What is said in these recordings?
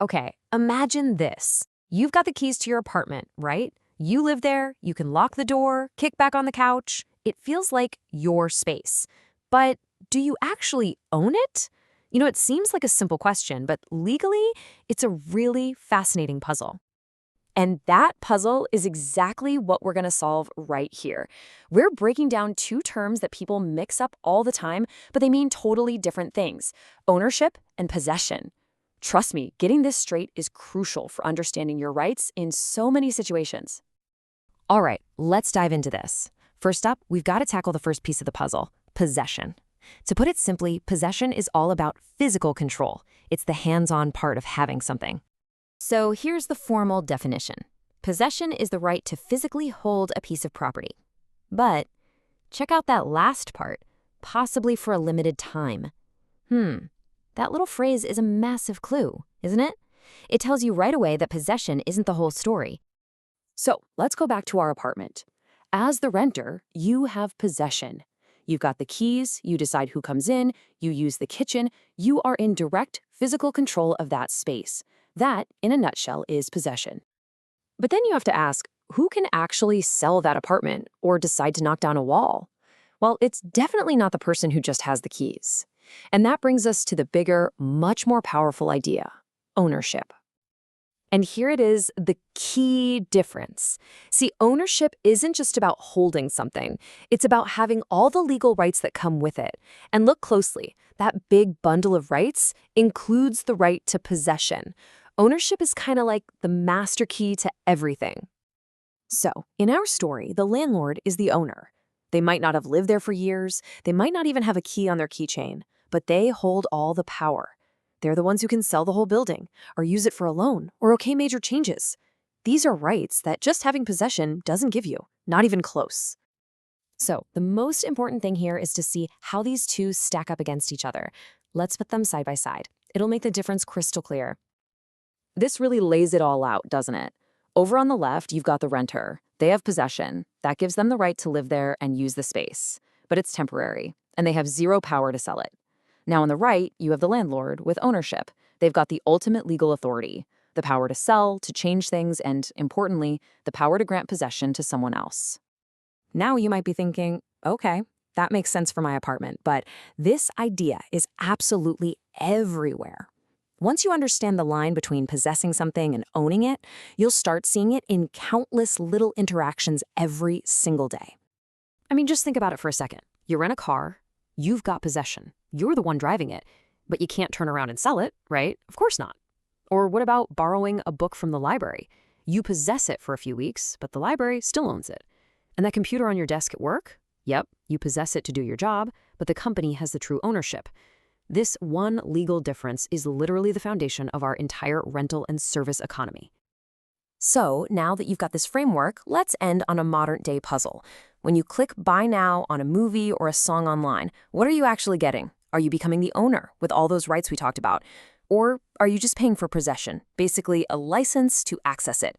Okay, imagine this. You've got the keys to your apartment, right? You live there, you can lock the door, kick back on the couch. It feels like your space. But do you actually own it? It seems like a simple question, but legally, it's a really fascinating puzzle. And that puzzle is exactly what we're going to solve right here. We're breaking down two terms that people mix up all the time, but they mean totally different things: ownership and possession. Trust me, getting this straight is crucial for understanding your rights in so many situations. All right, let's dive into this. First up, we've got to tackle the first piece of the puzzle: possession. To put it simply, possession is all about physical control. It's the hands-on part of having something. So here's the formal definition. Possession is the right to physically hold a piece of property. But check out that last part: possibly for a limited time. That little phrase is a massive clue, isn't it? It tells you right away that possession isn't the whole story. So let's go back to our apartment. As the renter, you have possession. You've got the keys, you decide who comes in, you use the kitchen, you are in direct physical control of that space. That, in a nutshell, is possession. But then you have to ask, who can actually sell that apartment or decide to knock down a wall? Well, it's definitely not the person who just has the keys. And that brings us to the bigger, much more powerful idea: ownership. And here it is, the key difference. See, ownership isn't just about holding something. It's about having all the legal rights that come with it. And look closely, that big bundle of rights includes the right to possession. Ownership is kind of like the master key to everything. So, in our story, the landlord is the owner. They might not have lived there for years, they might not even have a key on their keychain, but they hold all the power. They're the ones who can sell the whole building, or use it for a loan, or okay major changes. These are rights that just having possession doesn't give you, not even close. So, the most important thing here is to see how these two stack up against each other. Let's put them side by side. It'll make the difference crystal clear. This really lays it all out, doesn't it? Over on the left, you've got the renter. They have possession. That gives them the right to live there and use the space. But it's temporary, and they have zero power to sell it. Now on the right, you have the landlord with ownership. They've got the ultimate legal authority: the power to sell, to change things, and, importantly, the power to grant possession to someone else. Now you might be thinking, okay, that makes sense for my apartment, but this idea is absolutely everywhere. Once you understand the line between possessing something and owning it, you'll start seeing it in countless little interactions every single day. I mean, just think about it for a second. You rent a car, you've got possession. You're the one driving it, but you can't turn around and sell it, right? Of course not. Or what about borrowing a book from the library? You possess it for a few weeks, but the library still owns it. And that computer on your desk at work? Yep, you possess it to do your job, but the company has the true ownership. This one legal difference is literally the foundation of our entire rental and service economy. So, now that you've got this framework, let's end on a modern-day puzzle. When you click Buy Now on a movie or a song online, what are you actually getting? Are you becoming the owner with all those rights we talked about? Or are you just paying for possession, basically a license to access it?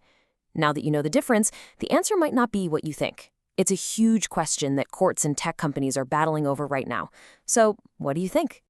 Now that you know the difference, the answer might not be what you think. It's a huge question that courts and tech companies are battling over right now. So, what do you think?